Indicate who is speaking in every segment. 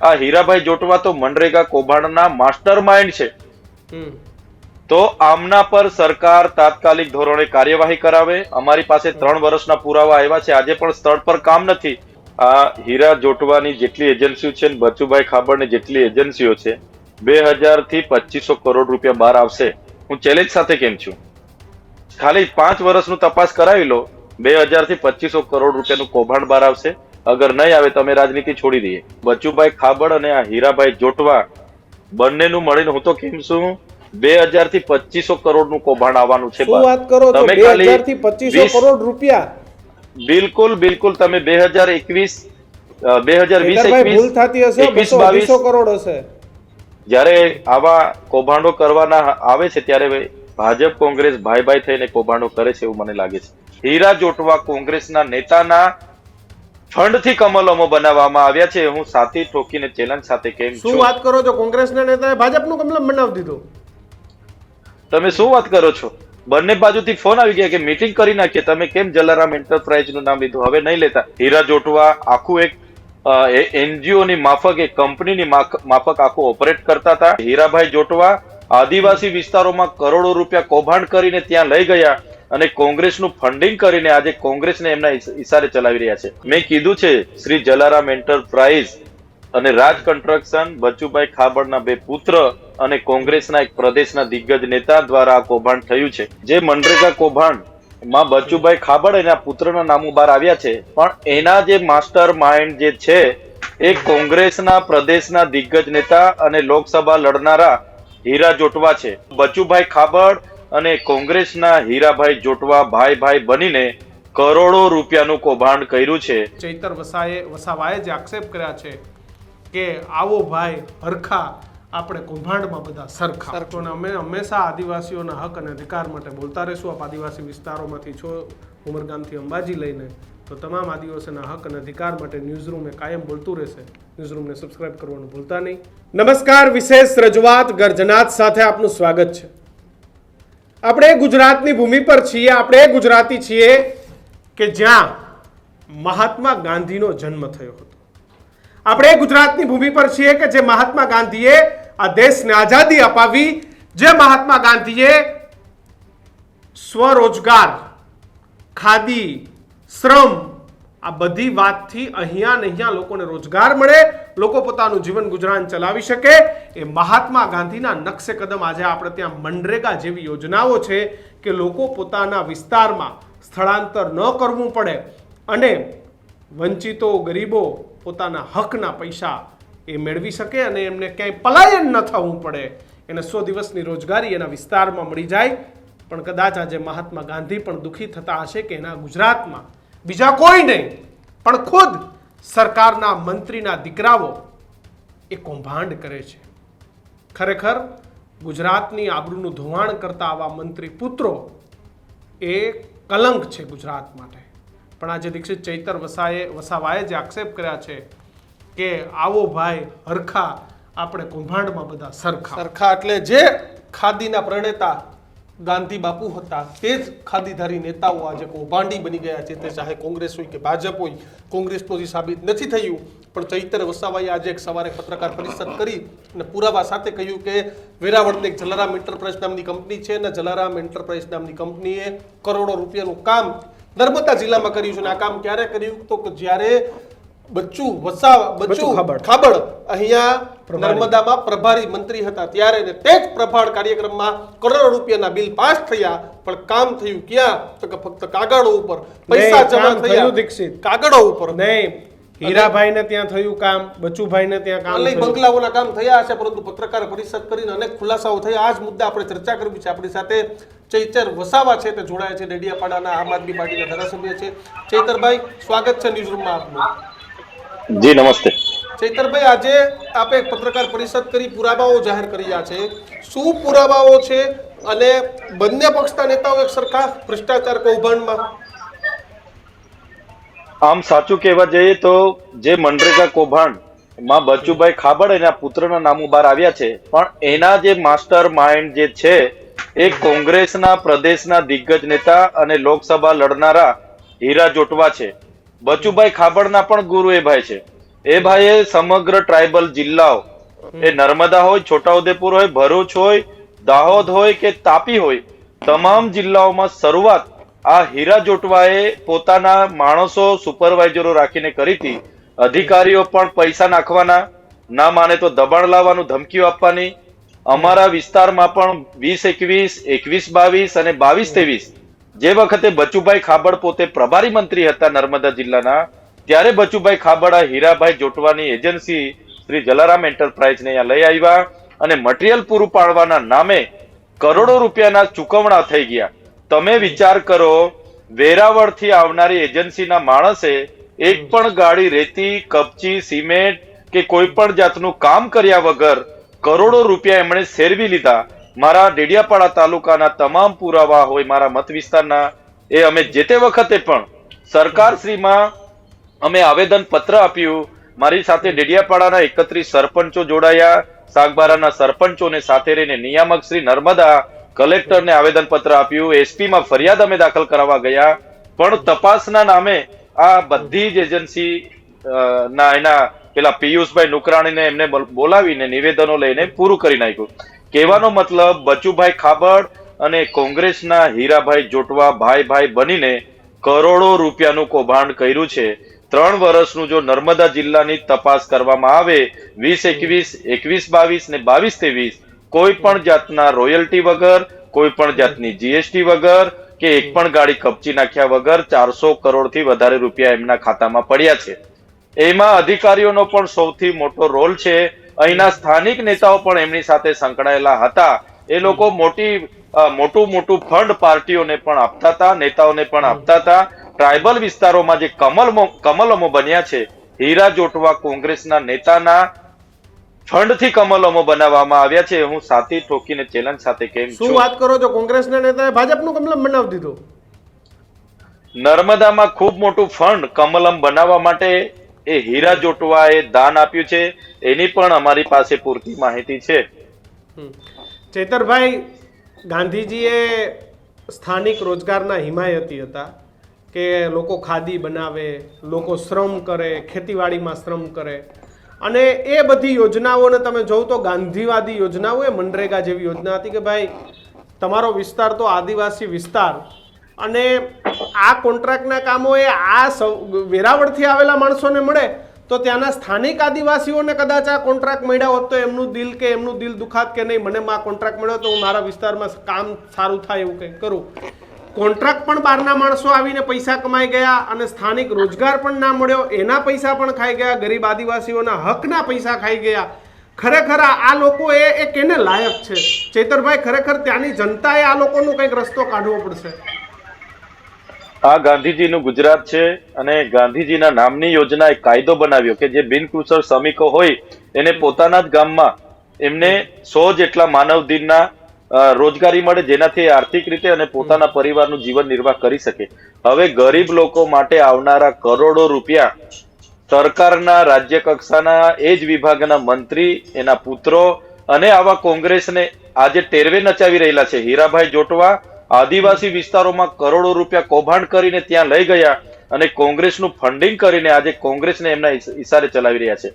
Speaker 1: આ હીરાભાઈ જોટવા તો MNREGA કૌભાંડના master mind છે. તો આમના પર સરકાર તાત્કાલિક ધોરણે કાર્યવાહી કરાવે. અમારી પાસે 3 વર્ષના પુરાવા આવ્યા છે. આજે પણ સ્થળ પર કામ નથી. આ હીરા જોટવાની જેટલી એજન્સીઓ છે, બચુભાઈ ખાબડની જેટલી એજન્સીઓ છે, 2000 થી 2500 કરોડ રૂપિયા બહાર આવશે. હું ચેલેન્જ સાથે કેમ છું, ખાલી 5 વર્ષનું તપાસ કરાવી લો, 2000 થી 2500 કરોડ રૂપિયાનું કૌભાંડ બહાર આવશે. અગર નહીં આવે તો અમે રાજનીતિ છોડી દઈએ. બચુભાઈ ખાબડ અને આ હીરાભાઈ જોટવા બંનેનું મળીને હું તો કેમ છું 2000 થી 2500 કરોડનું કૌભાંડ આવવાનું છે.
Speaker 2: શું વાત કરો છો? 2000 થી 2500 કરોડ રૂપિયા?
Speaker 1: બિલકુલ બિલકુલ. તમે 2021
Speaker 2: ભૂલ થતી હશે, 200 કરોડ હશે.
Speaker 1: જયારે આવા કૌભાંડો કરવાના આવે છે ત્યારે ભાજપ કોંગ્રેસ ભાઈ ભાઈ થઈને કૌભાંડો કરે છે એવું મને લાગે છે. હીરા જોટવા કોંગ્રેસના નેતાના ફંડ થી કમલમો બનાવવામાં આવ્યા છે. હું સાથી ઠોકીને ચેલેન્જ સાથે કેમ છું.
Speaker 2: શું વાત કરો છો? કોંગ્રેસના નેતાએ ભાજપનું કમલમ બનાવી દીધું?
Speaker 1: તમે શું વાત કરો છો? બંને બાજુથી ફોન આવી ગયા કે મીટિંગ કરી નાખીએ. તમે કેમ જલારામ એન્ટરપ્રાઇઝ નું નામ લીધું? હવે નહીં લેતા. હીરા જોટવા આખું એક એનજીઓ ની માફક, એક કંપનીની માફક આખું ઓપરેટ કરતા હતા. હીરાભાઈ જોટવા આદિવાસી વિસ્તારોમાં કરોડો રૂપિયા કૌભાંડ કરીને ત્યાં લઈ ગયા અને કોંગ્રેસનું ફંડિંગ કરીને આજે કોંગ્રેસને એમના ઇશારે ચલાવી રહ્યા છે. મેં કીધું છે, શ્રી જલારામ એન્ટરપ્રાઇઝ અને રાજ કન્સ્ટ્રક્શન, બચુભાઈ ખાબડના 2 પુત્ર અને કોંગ્રેસના એક પ્રદેશના દિગ્ગજ નેતા દ્વારા આ કૌભાંડ થયું છે. જે મનરેગા કૌભાંડ માં બચુભાઈ ખાબડ એના પુત્રના નામો બહાર આવ્યા છે, પણ એના જે માસ્ટર માઇન્ડ જે છે એ કોંગ્રેસના પ્રદેશના દિગ્ગજ નેતા અને લોકસભા લડનારા હીરા જોટવા છે. બચુભાઈ ખાબડ અને કોંગ્રેસના હીરાભાઈ જોટવા ભાઈ ભાઈ બનીને કરોડો રૂપિયાનું કૌભાંડ કર્યું છે.
Speaker 2: ચૈતર વસાવાએ જે આક્ષેપ કર્યા છે કે આવો ભાઈ હરખા, આપણે કૌભાંડમાં બધા સરખા. અને અમે હંમેશા આદિવાસીઓના હક અને અધિકાર માટે બોલતા રહીશું. આપ આદિવાસી વિસ્તારોમાંથી છો, ઉમરગામથી અંબાજી લઈને, તો તમામ આદિવાસીના હક અને અધિકાર માટે ન્યૂઝરૂમ કાયમ બોલતું રહેશે. ન્યૂઝરૂમને સબસ્ક્રાઇબ કરવાનું ભૂલતા નહીં. નમસ્કાર. વિશેષ રજૂઆત ગર્જનાથ સાથે આપનું સ્વાગત છે. આપણે ગુજરાતની ભૂમિ પર છીએ. આપણે ગુજરાતી છીએ કે જ્યાં મહાત્મા ગાંધીનો જન્મ થયો હતો. આપણે ગુજરાતની ભૂમિ પર છીએ કે જે મહાત્મા ગાંધીએ આ દેશને આઝાદી અપાવી, જે મહાત્મા ગાંધીએ સ્વરોજગાર, ખાદી, શ્રમ, આ બધી વાતથી અહીંયા ને અહીંયા લોકોને રોજગાર મળે, લોકો પોતાનું જીવન ગુજરાન ચલાવી શકે, એ મહાત્મા ગાંધીના નકશે કદમ આજે આપણે ત્યાં મનરેગા જેવી યોજનાઓ છે કે લોકો પોતાના વિસ્તારમાં સ્થળાંતર ન કરવું પડે અને વંચિતો, ગરીબો પોતાના હકના પૈસા એ મેળવી શકે અને એમને ક્યાંય પલાયન ન થવું પડે, એને 100 દિવસની રોજગારી એના વિસ્તારમાં મળી જાય. પણ કદાચ આજે મહાત્મા ગાંધી પણ દુઃખી થતા હશે કે એના ગુજરાતમાં બીજા કોઈ નહીં પણ ખુદ સરકારના મંત્રીના દીકરાઓ એ કૌભાંડ કરે છે. ખરેખર ગુજરાતની આબરૂનું ધોવાણ કરતા આવા મંત્રી પુત્રો એ કલંક છે ગુજરાત માટે. પણ આજે દીક્ષિત ચૈતર વસાવાએ જે આક્ષેપ કર્યા છે કે આવો ભાઈ હરખા, આપણે કૌભાંડમાં બધા સરખા. સરખા એટલે જે ખાદીના પ્રણેતા ગાંધી બાપુ હતા તે જ ખાદીધારી નેતાઓ આજે કૌભાંડી બની ગયા છે. તે ચાહે કોંગ્રેસ હોય કે ભાજપ હોય. કોંગ્રેસ તો સાબિત નથી થયું, પણ ચૈતર વસાવાએ આજે એક સવારે પત્રકાર પરિષદ કરી અને પુરાવા સાથે કહ્યું કે વેરાવળની એક જલારામ એન્ટરપ્રાઇઝ નામની કંપની છે અને જલારામ એન્ટરપ્રાઇઝ નામની કંપનીએ કરોડો રૂપિયાનું કામ નર્મદા જિલ્લામાં કર્યું છે. અને આ કામ ક્યારે કર્યું? તો જ્યારે બચ્ચુ ખાબડ અહીંયા નર્મદામાં પ્રભારી મંત્રી હતા ત્યારે, તે જ પ્રભાર કાર્યક્રમમાં કરોડો રૂપિયાના બિલ પાસ થયા, પણ કામ થયું ક્યાં? તો કે ફક્ત કાગળો ઉપર પૈસા જમા થયા. દીક્ષિત, કાગળો ઉપર નહીં. હીરાભાઈને ત્યાં થયું કામ, બચુભાઈને ત્યાં કામ નહીં, બંગલાઓના કામ થયા હશે, પરંતુ પત્રકાર પરિષદ કરીને અનેક ખુલાસાઓ થયા. આ જ મુદ્દા આપણે ચર્ચા કરવી છે. આપણી સાથે ચૈતર વસાવા છે, તે જોડાયા છે, ડેડિયાપાડાના આમ આદમી પાર્ટીના ધારાસભ્ય છે. ચૈતરભાઈ, સ્વાગત છે ન્યૂઝરૂમમાં આપનું.
Speaker 1: જી નમસ્તે.
Speaker 2: ચૈતરભાઈ, આજે આપે પત્રકાર પરિષદ કરી, પુરાવાઓ જાહેર કર્યા છે. શું પુરાવાઓ છે અને બંને પક્ષના નેતાઓ એક સરખા ભ્રષ્ટાચાર કૌભાંડમાં?
Speaker 1: આમ સાચું કહેવા જઈએ તો જે મનરેગા કૌભાંડ માં બચુભાઈ ખાબડ એના પુત્રના નામો બહાર આવ્યા છે, પણ એના જે માસ્ટર માઇન્ડ જે છે એ કોંગ્રેસના પ્રદેશના દિગ્ગજ નેતા અને લોકસભા લડનારા હીરા જોટવા છે. બચુભાઈ ખાબડના પણ ગુરુ એ ભાઈ છે. એ ભાઈએ સમગ્ર ટ્રાઇબલ જિલ્લાઓ, એ નર્મદા હોય, છોટાઉદેપુર હોય, ભરૂચ હોય, દાહોદ હોય કે તાપી હોય, તમામ જિલ્લાઓમાં શરૂઆત આ હીરા જોટવાએ પોતાના માણસો, સુપરવાઇઝરો રાખીને કરી હતી. અધિકારીઓ પણ પૈસા નાખવાના, ના માને તો દબાણ લાવવાનું, ધમકીઓ આપવાની. અમારા વિસ્તારમાં પણ 20-21, 21-22 અને 22-23 જે વખતે બચુભાઈ ખાબડ પોતે પ્રભારી મંત્રી હતા નર્મદા જિલ્લાના, ત્યારે બચુભાઈ ખાબડ આ હીરાભાઈ જોટવાની એજન્સી શ્રી જલારામ એન્ટરપ્રાઇઝને અહીંયા લઈ આવ્યા અને મટીરિયલ પૂરું પાડવાના નામે કરોડો રૂપિયાના ચૂકવણા થઈ ગયા. તમે વિચાર કરો, વેરાવળથી આવનારી એજન્સીના માણસે એક પણ ગાડી રેતી, કપચી, સિમેન્ટ કે કોઈ પણ જાતનું કામ કર્યા વગર કરોડો રૂપિયા એમણે સેરવી લીધા. મારા ડેડિયાપાડા તાલુકાના તમામ પુરાવા હોય, મારા મત વિસ્તારના, એ અમે જે તે વખતે પણ સરકારશ્રીમાં અમે આવેદન પત્ર આપ્યું. મારી સાથે ડેડિયાપાડાના 31 સરપંચો જોડાયા, સાગબારાના સરપંચોને સાથે રહીને નિયામક શ્રી નર્મદા કલેક્ટરને આવેદન પત્ર આપ્યું. એસપી માં ફરિયાદ અમે દાખલ કરાવવા ગયા, પણ તપાસના નામે આ બધી જ એજન્સી ના એના પેલા પિયુષભાઈ નુકરાણીને એમને બોલાવીને નિવેદનો લઈને પૂરું કરી નાખ્યું. કહેવાનો મતલબ, બચુભાઈ ખાબડ અને કોંગ્રેસના હીરાભાઈ જોટવા ભાઈ બનીને કરોડો રૂપિયાનું કૌભાંડ કર્યું છે. 3 વર્ષનું જો નર્મદા જિલ્લાની તપાસ કરવામાં આવે, 20-21, 21-22 ને 22-23 કોઈ પણ જાતના રોયલ્ટી વગર, કોઈ પણ જાતની જીએસટી વગર કે એક પણ ગાડી કપચી નાખ્યા વગર 400 કરોડથી વધારે રૂપિયા એમના ખાતામાં પડ્યા છે. એમાં અધિકારીઓનો પણ સૌથી મોટો રોલ છે. અહીંના સ્થાનિક નેતાઓ પણ એમની સાથે સંકળાયેલા હતા. એ લોકો મોટું ફંડ પાર્ટીઓને પણ આપતા હતા, નેતાઓને પણ આપતા હતા. ટ્રાઇબલ વિસ્તારોમાં જે કમલમો બન્યા છે, હીરા જોટવા કોંગ્રેસના નેતાના ફંડથી કમલમો બનાવવામાં આવ્યા છે. હું સાથી ઠોકીને ચેલેન્જ સાથે કેમ છું?
Speaker 2: શું વાત કરો છો? કોંગ્રેસના નેતાએ ભાજપનું કમલમ બનાવી દીધું?
Speaker 1: નર્મદામાં ખૂબ મોટું ફંડ કમલમ બનાવવા માટે એ હીરા જોટવાએ દાન આપ્યું છે. એની પણ અમારી પાસે પૂરતી માહિતી છે.
Speaker 2: ચેતરભાઈ, ગાંધીજીએ સ્થાનિક રોજગારના હિમાયતી હતા કે લોકો ખાદી બનાવે, લોકો શ્રમ કરે, ખેતીવાડીમાં શ્રમ કરે, અને એ બધી યોજનાઓને તમે જોવો તો ગાંધીવાદી યોજનાઓ, એ મનરેગા જેવી યોજના હતી કે ભાઈ તમારો વિસ્તાર તો આદિવાસી વિસ્તાર, અને આ કોન્ટ્રાક્ટના કામો એ વેરાવળથી આવેલા માણસોને મળે તો ત્યાંના સ્થાનિક આદિવાસીઓને કદાચ આ કોન્ટ્રાક્ટ મળ્યા હોત તો એમનું દિલ દુખાત કે નહીં, મને આ કોન્ટ્રાક્ટ મળ્યો તો હું મારા વિસ્તારમાં કામ સારું થાય એવું કંઈક કરું. કોન્ટ્રાક્ટ પણ બહારના માણસો આવીને પૈસા કમાઈ ગયા અને સ્થાનિક રોજગાર પણ ના મળ્યો, એના પૈસા પણ ખાઈ ગયા, ગરીબ આદિવાસીઓના હકના પૈસા ખાઈ ગયા. ખરેખર આ લોકો એ કેને લાયક છે? ચેતરભાઈ, ખરેખર ત્યાંની જનતાએ આ લોકોનો કંઈક રસ્તો કાઢવો પડશે.
Speaker 1: આ ગાંધીજીનું ગુજરાત છે અને ગાંધીજીના નામની યોજના એક કાયદો બનાવ્યો કે જે બિનકુશળ શ્રમિકો હોય એને પોતાના જ ગામમાં એમને 100 જેટલા માનવ દિનના રોજગારી મળે, જેનાથી આર્થિક રીતે અને પોતાના પરિવારનું જીવન નિર્વાહ કરી શકે. હવે ગરીબ લોકો માટે આવનારા કરોડો રૂપિયા સરકારના રાજ્ય કક્ષાના એ જ વિભાગના મંત્રી, એના પુત્રો અને આવા કોંગ્રેસને આજે ટેરવે નચાવી રહેલા છે. હીરાભાઈ જોટવા આદિવાસી વિસ્તારોમાં કરોડો રૂપિયા કૌભાંડ કરીને ત્યાં લઈ ગયા અને કોંગ્રેસનું ફંડિંગ કરીને આજે કોંગ્રેસને એમના ઇશારે ચલાવી રહ્યા છે.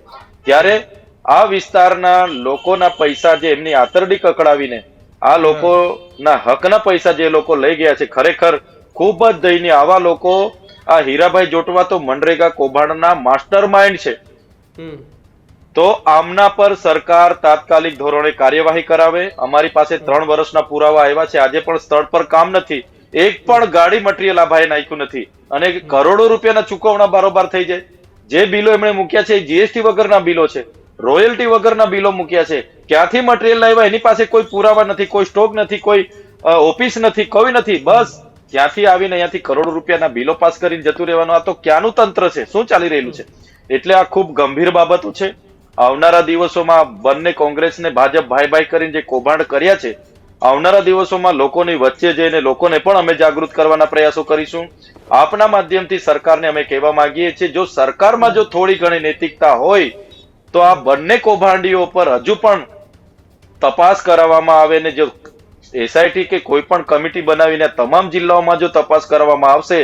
Speaker 1: ત્યારે આ વિસ્તારના લોકોના પૈસા જે એમની આતરડી કકડાવીને આ લોકોના હકના પૈસા જે લોકો લઈ ગયા છે, ખરેખર ખૂબ જ દયનીય. આવા લોકો, આ હીરાભાઈ જોટવા તો મનરેગા કૌભાંડના માસ્ટર માઇન્ડ છે. તો આમના પર સરકાર તાત્કાલિક ધોરણે કાર્યવાહી કરાવે. અમારી પાસે 3 વર્ષના પુરાવા આવ્યા છે. આજે પણ સ્થળ પર કામ નથી, એક પણ ગાડી મટીરિયલ આ ભાઈ નાખ્યું નથી અને કરોડો રૂપિયાના ચૂકવણા બારોબાર થઈ જાય. જે બિલો એમણે મૂક્યા છે એ જીએસટી વગરના બિલો છે, રોયલ્ટી વગરના બિલો મૂક્યા છે. ક્યાંથી મટીરિયલ લાવ્યા એની પાસે કોઈ પુરાવા નથી, કોઈ સ્ટોક નથી, કોઈ ઓફિસ નથી, કોઈ નથી. બસ ત્યાંથી આવીને અહીંયાથી કરોડો રૂપિયાના બિલો પાસ કરીને જતું રહેવાનું. આ તો ક્યાંનું તંત્ર છે? શું ચાલી રહેલું છે? એટલે આ ખૂબ ગંભીર બાબતો છે. આવનારા દિવસોમાં બંને કોંગ્રેસને ભાજપ ભાઈ કરીને જે કૌભાંડ કર્યા છે, આવનારા દિવસોમાં લોકોની વચ્ચે જઈને લોકોને પણ અમે જાગૃત કરવાના પ્રયાસો કરીશું. આપના માધ્યમથી સરકારને અમે કહેવા માંગીએ છીએ, જો સરકારમાં જો થોડી ઘણી નૈતિકતા હોય તો આ બંને કૌભાંડીઓ પર હજુ પણ તપાસ કરાવવામાં આવે ને જો એસઆઈટી કે કોઈ પણ કમિટી બનાવીને તમામ જિલ્લાઓમાં જો તપાસ કરવામાં આવશે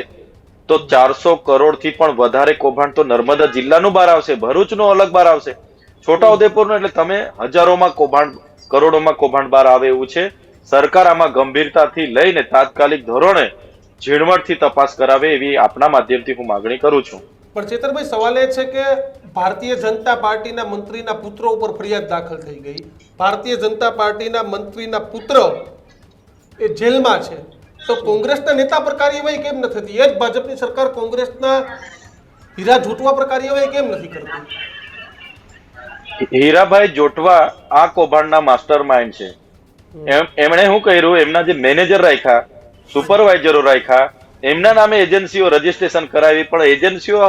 Speaker 1: તો 400 કરોડ થી પણ વધારે કૌભાંડ તો નર્મદા જિલ્લાનું બહાર આવશે, ભરૂચનું અલગ બહાર આવશે, છોટાઉદેપુરનું. એટલે તમે હજારોમાં કૌભાંડ, કરોડોમાં કૌભાંડ બહાર આવે એવું છે. સરકાર આમાં ગંભીરતાથી લઈને તાત્કાલિક ધોરણે ઝીણવટથી તપાસ કરાવે એવી આપના માધ્યમથી હું માંગણી કરું છું.
Speaker 2: પણ ચેતરભાઈ, સવાલ એ છે કે ભારતીય જનતા પાર્ટીના મંત્રીના પુત્ર ઉપર ફરિયાદ દાખલ થઈ ગઈ. ભારતીય જનતા પાર્ટીના મંત્રીના પુત્ર એ જેલમાં છે, તો કોંગ્રેસના નેતા પર કાર્યવાહી કેમ નથી થતી? એ જ ભાજપની સરકાર કોંગ્રેસના હીરા જોટવા પર કાર્યવાહી કેમ નથી કરતી?
Speaker 1: હીરાભાઈ જોટવા આ કૌભાંડના માસ્ટર માઇન્ડ છે. એમણે શું કર્યું, એમના જે મેનેજર રાખ્યા, સુપરવાઇઝરો રાખ્યા, એમના નામે એજન્સીઓ રજીસ્ટ્રેશન કરાવી, પણ એજન્સીઓ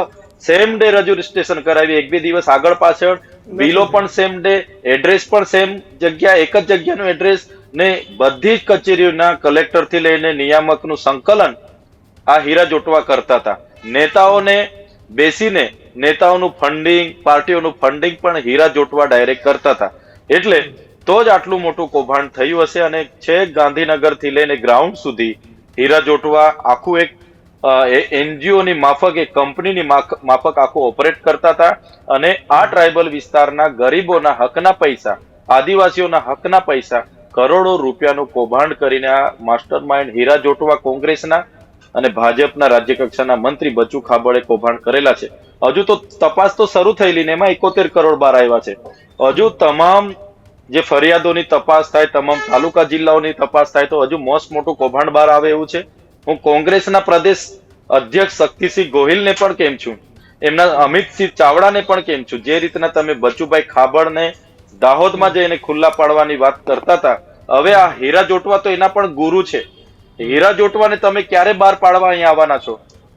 Speaker 1: સેમ ડે રજીસ્ટ્રેશન કરાવી, 1-2 દિવસ આગળ પાછળ, બિલો પણ સેમ ડે, એડ્રેસ પણ સેમ જગ્યા, એક જ જગ્યાનું એડ્રેસ ને બધી જ કચેરીઓના કલેક્ટર થી લઈને નિયામકનું સંકલન આ હીરા જોટવા કરતા હતા. નેતાઓને બેસીને નેતાઓનું ફંડિંગ, પાર્ટીઓનું ફંડિંગ પણ હીરા જોટવા ડાયરેક્ટ કરતા હતા. એટલે તો જ આટલું મોટું કૌભાંડ થયું હશે. અને છેક ગાંધીનગર થી લઈને ગ્રાઉન્ડ સુધી હીરા જોટવા આખું એક એનજીઓ ની માફક, એક કંપનીની માફક આખું ઓપરેટ કરતા હતા. અને આ ટ્રાઇબલ વિસ્તારના ગરીબોના હકના પૈસા, આદિવાસીઓના હકના પૈસા, કરોડો રૂપિયાનું કૌભાંડ કરીને આ માસ્ટર માઇન્ડ હીરા જોટવા કોંગ્રેસના અને ભાજપના રાજ્ય કક્ષાના મંત્રી બચુ ખાબડે કૌભાંડ કરેલા છે. હજુ તો તપાસ તો શરૂ થયેલી ને એમાં 71 કરોડ બહાર આવ્યા છે. હજુ તમામ જે ફરિયાદોની તપાસ થાય, તમામ તાલુકા જિલ્લાઓની તપાસ થાય તો હજુ મોસ્ટ મોટું કૌભાંડ બહાર આવે એવું છે. હું કોંગ્રેસના પ્રદેશ અધ્યક્ષ શક્તિસિંહ ગોહિલને પણ કેમ છું, એમના અમિતસિંહ ચાવડાને પણ કેમ છું, જે રીતના તમે બચુભાઈ ખાબડને દાહોદમાં જઈને ખુલ્લા પાડવાની વાત કરતા હતા, હવે આ હીરા જોટવા તો એના પણ ગુરુ છે. હીરા જોટવાને તમે ક્યારે બહાર પાડવા અહીંયા આવવાના છો?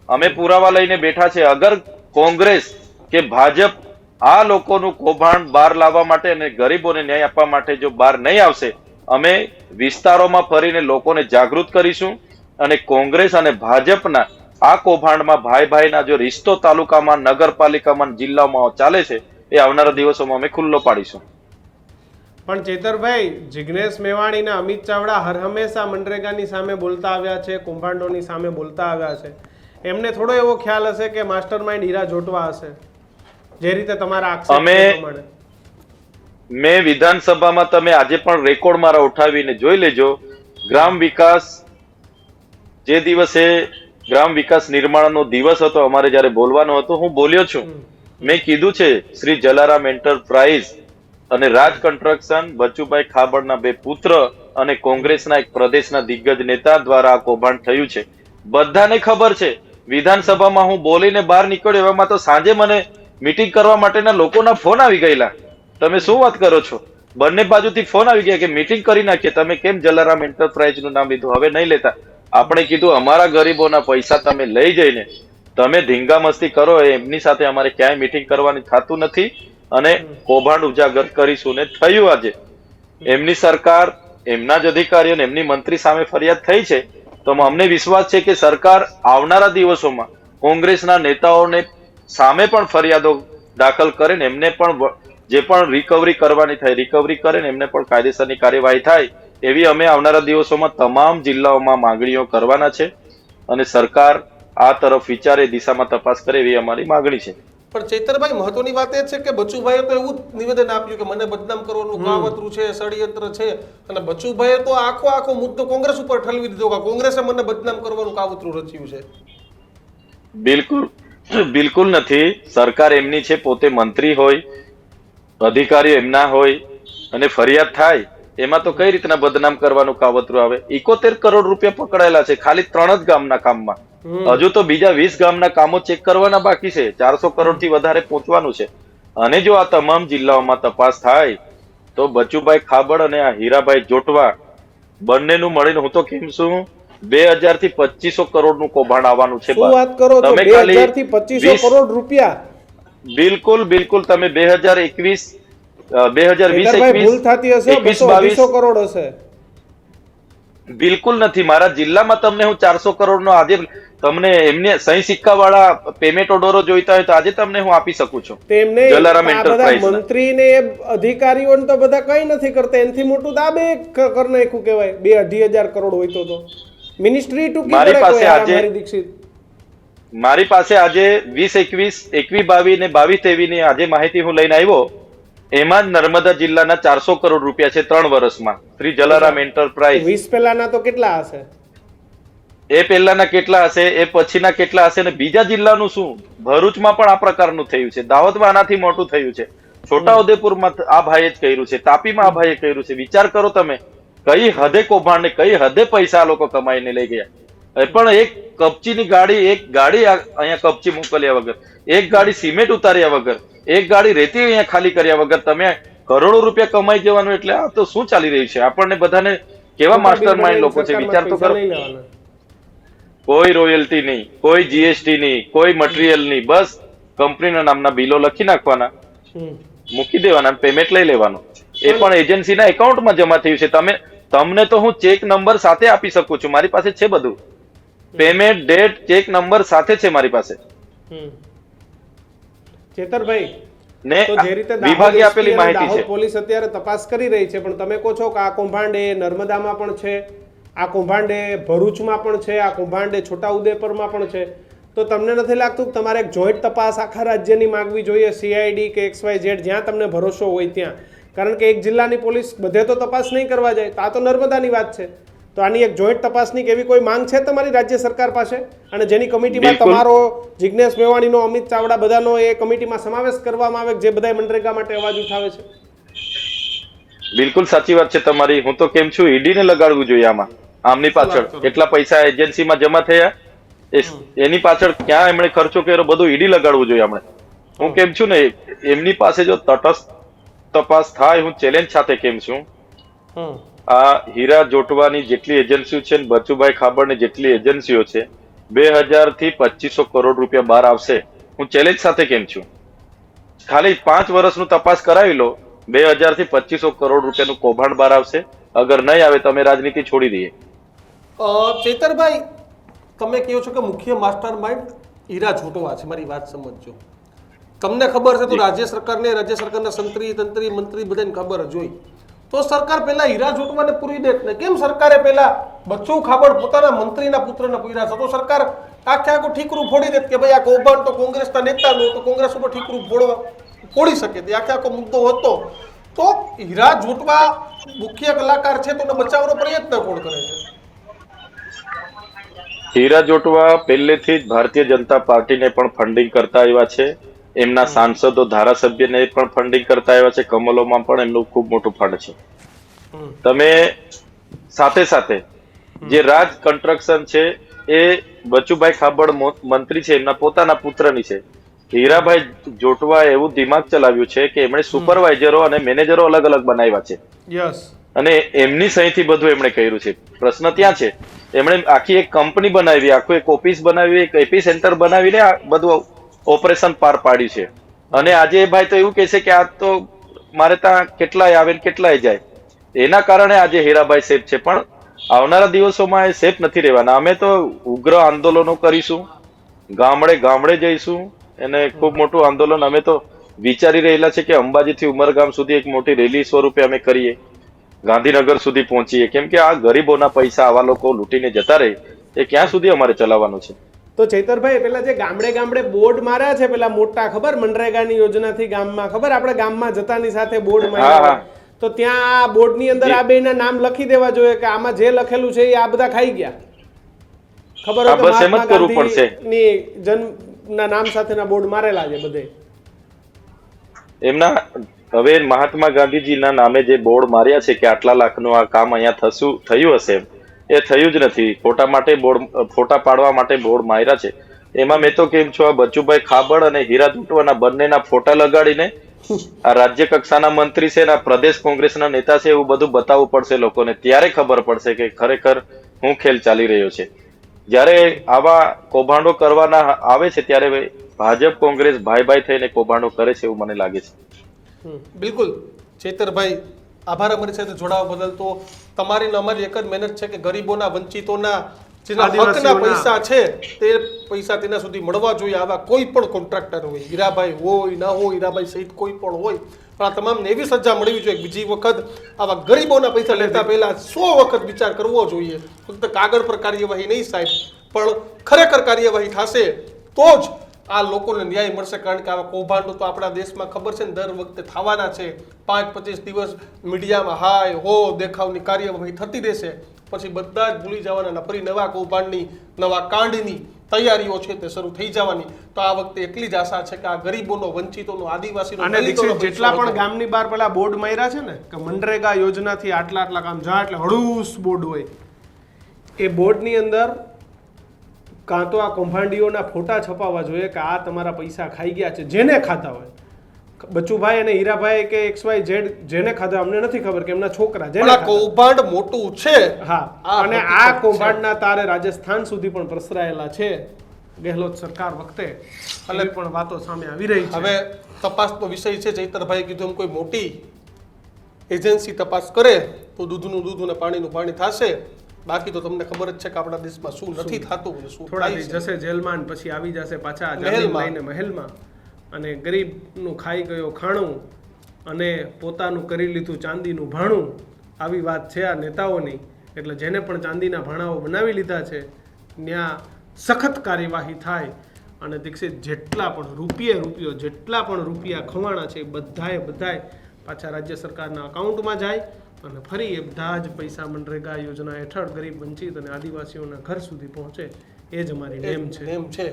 Speaker 1: અમે પુરાવા લઈને બેઠા છે. અગર કોંગ્રેસ કે ભાજપ આ લોકોનું કૌભાંડ બહાર લાવવા માટે અને ગરીબોને ન્યાય આપવા માટે જો બહાર નહીં આવશે, અમે વિસ્તારોમાં ફરીને લોકોને જાગૃત કરીશું. અને કોંગ્રેસ અને ભાજપના આ કૌભાંડમાં ભાઈ ભાઈના જો રિશ્તો તાલુકામાં, નગરપાલિકામાં, જિલ્લામાં ચાલે છે એ આવનારા દિવસોમાં અમે ખુલ્લો પાડીશું.
Speaker 2: પણ ચેતરભાઈ, જિગ્નેશ મેવાણી અને અમિત ચાવડા હર હંમેશા મનરેગાની સામે બોલતા આવ્યા છે, કૌભાંડોની સામે બોલતા આવ્યા છે. એમને થોડો એવો ખ્યાલ હશે કે માસ્ટર માઇન્ડ હીરા જોટવા હશે, જે રીતે તમારા આક્ષેપ પ્રમાણે?
Speaker 1: મેં વિધાનસભામાં, તમે આજે પણ રેકોર્ડ મારા ઉઠાવીને જોઈ લેજો, ગ્રામ વિકાસ, જે દિવસે ગ્રામ વિકાસ નિર્માણનો દિવસ હતો, અમારે જયારે બોલવાનો હતો, હું બોલ્યો છું. મેં કીધું છે શ્રી જલારામ એન્ટરપ્રાઇઝ અને રાજ કન્સ્ટ્રક્શન, બચુભાઈ ખાબડના 2 પુત્ર અને કોંગ્રેસના એક પ્રદેશના દિગ્ગજ નેતા દ્વારા આ કૌભાંડ થયું છે. બધાને ખબર છે. વિધાનસભામાં હું બોલીને બહાર નીકળ્યો, એવામાં તો સાંજે મને મીટિંગ કરવા માટેના લોકોના ફોન આવી ગયેલા. તમે શું વાત કરો છો? બંને બાજુથી ફોન આવી ગયા કે મીટિંગ કરી નાખીએ, તમે કેમ જલારામ એન્ટરપ્રાઇઝનું નામ લીધું, હવે નહીં લેતા. આપણે કીધું અમારા ગરીબોના પૈસા તમે લઈ જઈને તમે ધીંગા મસ્તી કરો, એમની સાથે અમારે ક્યાંય મીટિંગ કરવાની થતું નથી અને કૌભાંડ ઉજાગર કરીશું. ને થયું. આજે એમની સરકાર, એમના જ અધિકારીઓ, એમની મંત્રી સામે ફરિયાદ થઈ છે. તો અમને વિશ્વાસ છે કે સરકાર આવનારા દિવસોમાં કોંગ્રેસના નેતાઓને સામે પણ ફરિયાદો દાખલ કરે ને એમને પણ જે પણ રિકવરી કરવાની થાય રિકવરી કરે ને એમને પણ કાયદેસરની કાર્યવાહી થાય એવી અમે આવનારા દિવસોમાં તમામ જિલ્લાઓમાં માંગણીઓ કરવાના છે. અને સરકાર આ તરફ વિચારે, દિશામાં તપાસ કરે એવી અમારી માંગણી છે.
Speaker 2: પણ ચૈતરભાઈ, મહત્વની વાત એ છે કે બચુભાઈએ તો એવું નિવેદન આપ્યું કે મને બદનામ કરવાનું કાવતરું છે, ષડયંત્ર છે. અને બચુભાઈએ તો આખો મુદ્દો કોંગ્રેસ ઉપર ઠલવી દીધો કે કોંગ્રેસે મને બદનામ કરવાનું કાવતરું રચ્યું છે.
Speaker 1: બિલકુલ નથી. સરકાર એમની છે, પોતે મંત્રી હોય, અધિકારીઓ એમના હોય અને ફરિયાદ થાય એમાં તો કઈ રીતના બદનામ કરવાનું કાવતરું આવે? 71 કરોડ રૂપિયા પકડાયેલા છે ખાલી 3 જ ગામના કામમાં. હજુ તો બીજા 20 ગામના કામો ચેક કરવાના બાકી છે. 400 કરોડ થી વધારે પહોંચવાનું છે. અને જો આ તમામ જિલ્લાઓમાં તપાસ થાય તો બચુભાઈ ખાબડ અને આ હીરાભાઈ જોટવા બંનેનું મળીને હું તો કેમ છું 2000 થી 2500 કરોડનું કૌભાંડ આવવાનું છે.
Speaker 2: શું વાત કરો છો? 2000 થી 2500 કરોડ રૂપિયા?
Speaker 1: બિલકુલ. તમે 2021 ભૂલ
Speaker 2: થતી હશે, 200 કરોડ હશે.
Speaker 1: બિલકુલ નથી. મારા જિલ્લામાં તમને હું 400 કરોડ નો આજે તમને એમને સહી સિક્કા વાળા પેમેન્ટ ઓર્ડરો જોઈતા હોય તો આજે તમને હું આપી શકું છું. જલારામ એન્ટરપ્રાઇઝ
Speaker 2: મંત્રી ને અધિકારીઓ તો બધા કઈ નથી કરતા. એનાથી મોટું તો આ બે કરી નાખ્યું કહેવાય. 2-2.5 હજાર કરોડ હોય તો મિનિસ્ટ્રી ટૂંકી
Speaker 1: મારી પાસે આજે મારી પાસે આજે 20-21, 21-22 ને 22-23 ની આજે માહિતી હું લઈને આવ્યો. એમાં જ નર્મદા જિલ્લાના 400 કરોડ રૂપિયા છે 3 વર્ષમાં. શ્રી જલારામ એન્ટરપ્રાઇઝ.
Speaker 2: 20 પહેલાના તો કેટલા હશે?
Speaker 1: એ પહેલાના કેટલા હશે, એ પછીના કેટલા હશે, ને બીજા જિલ્લાનું શું? ભરૂચમાં પણ આ પ્રકારનું થયું છે, દાહોદમાં આનાથી મોટું થયું છે, છોટાઉદેપુરમાં આ ભાઈએ જ કર્યું છે, તાપીમાં આ ભાઈએ કર્યું છે. વિચાર કરો તમે કઈ હદે કૌભાંડ ને કઈ હદે પૈસા આ લોકો કમાઈને લઈ ગયા. એ પણ એક કપચીની ગાડી, એક ગાડી અહીંયા કપચી મોકલ્યા વગર, એક ગાડી સિમેન્ટ ઉતાર્યા વગર, એક ગાડી રેતી અહીંયા ખાલી કર્યા વગર તમે કરોડો રૂપિયા કમાઈ જવાનું, એટલે આ તો શું ચાલી રહ્યું છે? આપણને બધાને કેવા માસ્ટર માઇન્ડ લોકો છે, વિચાર તો કરો. કોઈ રોયલ્ટી નહીં, કોઈ જીએસટી નહીં, કોઈ મટીરિયલ નહીં, બસ કંપનીના નામના બિલો લખી નાખવાના, મૂકી દેવાના, પેમેન્ટ લઈ લેવાનું. એ પણ એજન્સીના એકાઉન્ટમાં જમા થયું છે. તમને તો હું ચેક નંબર સાથે આપી શકું છું, મારી પાસે છે બધું. પેમેન્ટ ડેટ ચેક નંબર સાથે છે મારી પાસે.
Speaker 2: ચેતરભાઈ,
Speaker 1: ને
Speaker 2: તો જે રીતે
Speaker 1: વિભાગે આપેલી માહિતી છે.
Speaker 2: પોલીસ અત્યારે તપાસ કરી રહી છે, પણ તમે કહો છો કે આ કૌભાંડ એ નર્મદામાં પણ છે, આ કૌભાંડ એ ભરૂચમાં પણ છે, આ કૌભાંડ એ છોટાઉદેપુરમાં પણ છે, તો તમને નથી લાગતું કે તમારે એક જોઈન્ટ તપાસ આખા રાજ્યની માંગવી જોઈએ, CID કે XYZ, જ્યાં તમને ભરોસો હોય ત્યાં? કારણ કે એક જિલ્લાની પોલીસ બધે તો તપાસ નહીં કરવા જાય. તો આ તો નર્મદાની વાત છે, તો આની એક જોઈન્ટ તપાસની કેવી કોઈ માંગ છે તમારી રાજ્ય સરકાર પાસે? અને જેની કમિટીમાં તમારો, જિજ્ઞેશ મેવાણીનો, અમિત ચાવડા, બધાનો એ કમિટીમાં સમાવેશ કરવામાં આવે, જે બધા મનરેગા માટે અવાજ ઉઠાવે છે.
Speaker 1: બિલકુલ સાચી વાત છે તમારી. હું તો કેમ છું, ઈડી ને લગાડવું જોઈએ આમની પાછળ કેટલા પૈસા એજન્સીમાં જમા થયા, એની પાછળ ક્યાં એમણે ખર્ચો કર્યો, બધું ઈડી લગાડવું જોઈએ આપણે. હું કેમ છું ને, એમની પાસે જો તટસ્થ તપાસ થાય, હું ચેલેન્જ સાથે કેમ છું, આ હીરા જોટવાની જેટલી એજન્સીઓ છે, બચુભાઈ ખાબડની જેટલી એજન્સીઓ છે, 2000 થી 2500 કરોડ રૂપિયા બહાર આવશે. હું ચેલેન્જ સાથે કેમ છું, ખાલી 5 વર્ષનું તપાસ કરાવી લો, 2000 થી 2500 કરોડ રૂપિયાનું કૌભાંડ બહાર આવશે. અગર નહીં આવે તો અમે રાજનીતિ છોડી દઈએ.
Speaker 3: ચેતરભાઈ, તમે કહો છો કે મુખ્ય માસ્ટર માઇન્ડ હીરા જોટવા છે, મારી વાત સમજજો. તમને ખબર છે તો રાજ્ય સરકારના તંત્રી મંત્રી બધાને ખબર જ હોય. તો સરકાર પહેલા હીરા જોટવાને પૂરી દે ને કેમ સરકારે પહેલા બચ્ચુ ખાબડ પોતાના મંત્રીના પુત્રને પૂર્યા છે? તો સરકાર આખે આખું ઠીકરું ફોડી દે કે ભાઈ આ કૌભાંડ તો કોંગ્રેસના નેતાનું, તો કોંગ્રેસ ઉપર ઠીકરું ફોડી શકે. તે આખે આખો મુદ્દો હતો. તો હીરા જોટવા મુખ્ય કલાકાર છે, તો બચાવવાનો પ્રયત્ન કોણ કરે છે?
Speaker 1: હીરા જોટવા પહેલેથી જ ભારતીય જનતા પાર્ટીને પણ ફંડિંગ કરતા આવ્યા છે, એમના સાંસદો, ધારાસભ્યને પણ ફંડિંગ કરતા આવ્યા છે, કમલોમાં પણ એમનું ખૂબ મોટું ફંડ છે. તમે સાથે સાથે જે રાજ કન્સ્ટ્રક્શન છે એ બચુભાઈ ખાબડ મંત્રી છે, એમના પોતાના પુત્રની છે. હીરાભાઈ જોટવા એવું દિમાગ ચલાવ્યું છે કે એમણે સુપરવાઇઝરો અને મેનેજરો અલગ અલગ બનાવ્યા છે, અને એમની સહીથી બધું એમણે કર્યું છે. પ્રશ્ન ત્યાં છે, એમણે આખી એક કંપની બનાવી, આખું એક ઓફિસ બનાવી, એક એપી સેન્ટર બનાવીને આ બધું ઓપરેશન પાર પાડ્યું છે. અને આજે ભાઈ તો એવું કહે છે કે આ તો મારે ત્યાં કેટલાય આવે ને કેટલાય જાય. એના કારણે આજે હીરાભાઈ સેફ છે, પણ આવનારા દિવસોમાં એ સેફ નથી રહેવાના. અમે તો ઉગ્ર આંદોલનો કરીશું, ગામડે ગામડે જઈશું, અને ખૂબ મોટું આંદોલન અમે તો વિચારી રહેલા છે કે અંબાજીથી ઉમરગામ સુધી એક મોટી રેલી સ્વરૂપે અમે કરીએ, ગાંધીનગર સુધી પહોંચીએ. કેમ કે આ ગરીબોના પૈસા આવા લોકો લૂંટીને જતા રહે, એ ક્યાં સુધી અમારે ચલાવવાનું છે?
Speaker 2: તો ચૈતરભાઈ, પેલા જે ગામડે ગામડે બોર્ડ માર્યા છે, પેલા મોટા, ખબર, મનરેગાની યોજનાથી ગામમાં, ખબર, આપણે ગામમાં જતાની સાથે બોર્ડ માર્યા, તો ત્યાં આ બોર્ડની અંદર આ બેના નામ લખી દેવા જોઈએ કે આમાં જે લખેલું છે એ આ બધા ખાઈ ગયા. ખબર હોય તો મહાત્મા ગાંધીની જન્મના નામ સાથેના બોર્ડ મારેલા છે બધે.
Speaker 1: એમના હવે મહાત્મા ગાંધીજીના નામે જે બોર્ડ માર્યા છે કે આટલા લાખનું આ કામ અહીંયા થયું હશે, એ થયું જ નથી. ફોટા પાડવા માટે બોર્ડ માર્યા છે. એમાં મેં તો કેમ છું, આ બચુભાઈ ખાબડ અને હીરા જોટવાના બંનેના ફોટા લગાડીને આ રાજ્ય કક્ષાના મંત્રી છે ને આ પ્રદેશ કોંગ્રેસના નેતા છે એવું બધું બતાવવું પડશે લોકોને. ત્યારે ખબર પડશે કે ખરેખર શું ખેલ ચાલી રહ્યો છે. જ્યારે આવા કૌભાંડો કરવાના આવે છે ત્યારે ભાજપ કોંગ્રેસ ભાઈ ભાઈ થઈને કૌભાંડો કરે છે એવું મને લાગે છે.
Speaker 3: બિલકુલ ચેતરભાઈ, આભાર અમારી સાથે જોડાવા બદલ. તો તમારી ને અમારી એક જ મહેનત છે કે ગરીબોના, વંચિતોના જેના હકના પૈસા છે તે પૈસા તેના સુધી મળવા જોઈએ. આવા કોઈ પણ કોન્ટ્રાક્ટર હોય, હીરાભાઈ હોય ના હોય, હીરાભાઈ સહિત કોઈ પણ હોય, પણ આ તમામને એવી સજા મળવી જોઈએ. બીજી વખત આવા ગરીબોના પૈસા લેતા પહેલા 100 વખત વિચાર કરવો જોઈએ. ફક્ત કાગળ પર કાર્યવાહી નહીં સાહેબ, પણ ખરેખર કાર્યવાહી થશે તો જ આ લોકોને ન્યાય મળશે. કારણ કે આવા કૌભાંડો તો આપણા દેશમાં ખબર છે ને દર વખતે થવાના છે. 5-25 દિવસ મીડિયામાં હાય હો દેખાવની કાર્યવાહી થતી રહેશે, પછી બધા જ ભૂલી જવાના અને ફરી નવા કૌભાંડની નવા કાંડની તૈયારીઓ છે તે શરૂ થઈ જવાની. તો આ વખતે એટલી જ આશા છે કે આ ગરીબોનો, વંચિતોનો, આદિવાસીનો,
Speaker 2: અને દીક્ષિત જેટલા પણ ગામની બહાર પેલા બોર્ડ માર્યા છે ને કે મનરેગા યોજનાથી આટલા આટલા કામ જા એટલે હળુસ બોર્ડ હોય, એ બોર્ડની અંદર કાં તો આ કૌભાંડીઓના ફોટા છપાવવા જોઈએ કે આ તમારા પૈસા ખાઈ ગયા છે, જેને ખાધા હોય. બચુભાઈ અને હીરાભાઈ કે XYZ જેને ખાધા અમને નથી ખબર કે એમના છોકરા જેને
Speaker 3: પણ આ કૌભાંડ મોટું છે.
Speaker 2: હા, અને આ કૌભાંડના તારે રાજસ્થાન સુધી પણ પ્રસરાયેલા છે ગેહલોત સરકાર વખતે. એટલે પણ વાતો સામે આવી રહી છે.
Speaker 3: હવે તપાસનો વિષય છે. ચૈતરભાઈ કીધું એમ કોઈ મોટી એજન્સી તપાસ કરે તો દૂધનું દૂધ અને પાણીનું પાણી થશે. બાકી તો તમને ખબર જ છે કે આપણા દેશમાં શું નથી થતું અને શું
Speaker 2: થોડા
Speaker 3: થાય
Speaker 2: દી
Speaker 3: છે.
Speaker 2: જશે જેલમાં, પછી આવી જશે પાછા જામીન લઈને મહેલમાં, અને ગરીબનું ખાઈ ગયો ખાણું અને પોતાનું કરી લીધું ચાંદીનું ભાણું. આવી વાત છે આ નેતાઓની. એટલે જેને પણ ચાંદીના ભાણાઓ બનાવી લીધા છે ત્યાં સખત કાર્યવાહી થાય. અને દીક્ષિત જેટલા પણ રૂપિયો જેટલા પણ રૂપિયા ખવાણા છે એ બધાએ પાછા રાજ્ય સરકારના અકાઉન્ટમાં જાય અને ફરી એ બધા જ પૈસા મનરેગા યોજના હેઠળ ગરીબ, વંચિત અને આદિવાસીઓના ઘર સુધી પહોંચે. એ જ અમારી નેમ છે.
Speaker 3: નેમ છે.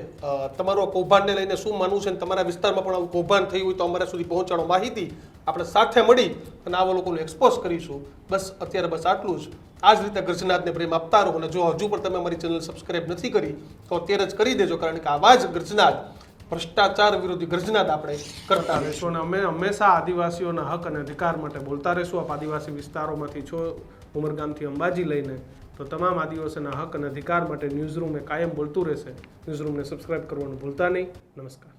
Speaker 3: તમારું આ કૌભાંડને લઈને શું માનવું છે અને તમારા વિસ્તારમાં પણ આવું કૌભાંડ થયું હોય તો અમારા સુધી પહોંચાડો માહિતી. આપણે સાથે મળી અને આવા લોકોને એક્સપોઝ કરીશું. બસ અત્યારે બસ આટલું જ. આ જ રીતે ગર્જનાદને પ્રેમ આપતા રહો. અને જો હજુ પણ તમે અમારી ચેનલ સબસ્ક્રાઇબ નથી કરી તો અત્યારે જ કરી દેજો. કારણ કે આવા જ ગર્જનાદ, ભ્રષ્ટાચાર વિરોધી ગર્જનાદ આપણે કરતા રહીશું.
Speaker 2: અને અમે હંમેશા આદિવાસીઓના હક અને અધિકાર માટે બોલતા રહીશું. આપ આદિવાસી વિસ્તારોમાંથી છો, ઉમરગામથી અંબાજી લઈને, તો તમામ આદિવાસીના હક અને અધિકાર માટે ન્યૂઝરૂમ એ કાયમ બોલતું રહેશે. ન્યૂઝરૂમને સબસ્ક્રાઇબ કરવાનું ભૂલતા નહીં. નમસ્કાર.